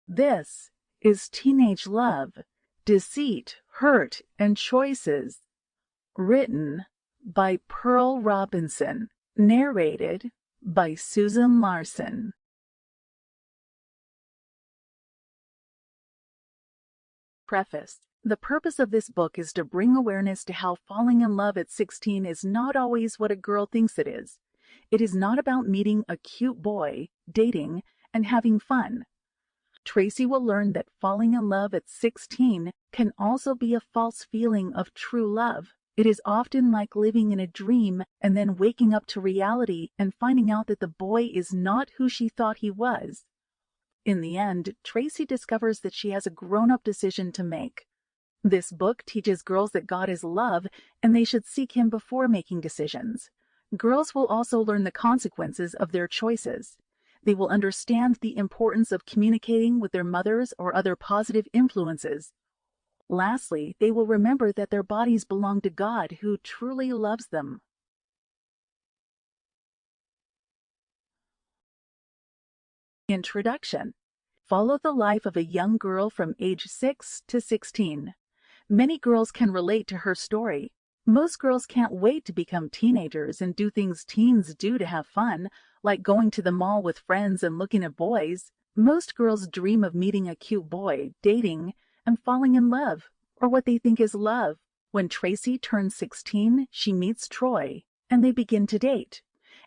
This is Teenage Love, Deceit, Hurt, and Choices, written by Pearl Robinson, narrated by Susan Larson. Preface. The purpose of this book is to bring awareness to how falling in love at 16 is not always what a girl thinks it is. It is not about meeting a cute boy, dating, and having fun. Tracy will learn that falling in love at 16 can also be a false feeling of true love. It is often like living in a dream and then waking up to reality and finding out that the boy is not who she thought he was. In the end, Tracy discovers that she has a grown-up decision to make. This book teaches girls that God is love and they should seek Him before making decisions. Girls will also learn the consequences of their choices. They will understand the importance of communicating with their mothers or other positive influences. Lastly, they will remember that their bodies belong to God, who truly loves them. Introduction. Follow the life of a young girl from age 6 to 16. Many girls can relate to her story. Most girls can't wait to become teenagers and do things teens do to have fun, like going to the mall with friends and looking at boys. Most girls dream of meeting a cute boy, dating, and falling in love, or what they think is love. When Tracy turns 16, she meets Troy, and they begin to date.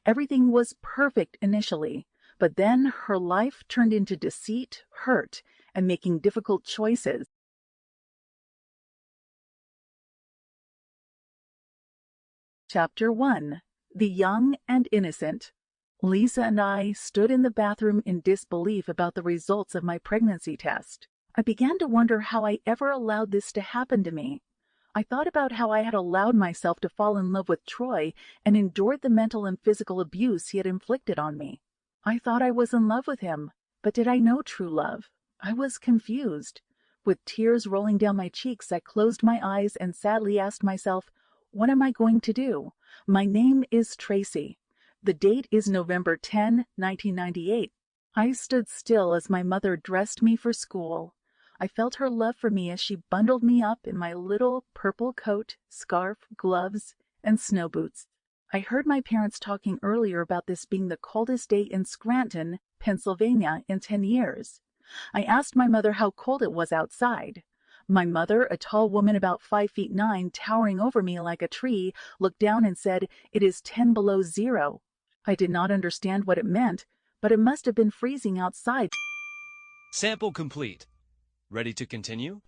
Everything was perfect initially, but then her life turned into deceit, hurt, and making difficult choices. Chapter 1. The Young and Innocent. Lisa and I stood in the bathroom in disbelief about the results of my pregnancy test. I began to wonder how I ever allowed this to happen to me. I thought about how I had allowed myself to fall in love with Troy and endured the mental and physical abuse he had inflicted on me. I thought I was in love with him, but did I know true love? I was confused. With tears rolling down my cheeks, I closed my eyes and sadly asked myself, what am I going to do? My name is Tracy. The date is November 10, 1998. I stood still as my mother dressed me for school. I felt her love for me as she bundled me up in my little purple coat, scarf, gloves, and snow boots. I heard my parents talking earlier about this being the coldest day in Scranton, Pennsylvania in 10 years. I asked my mother how cold it was outside. My mother, a tall woman about 5'9", towering over me like a tree, looked down and said, "It is 10 below zero." I did not understand what it meant, but it must have been freezing outside. Sample complete. Ready to continue?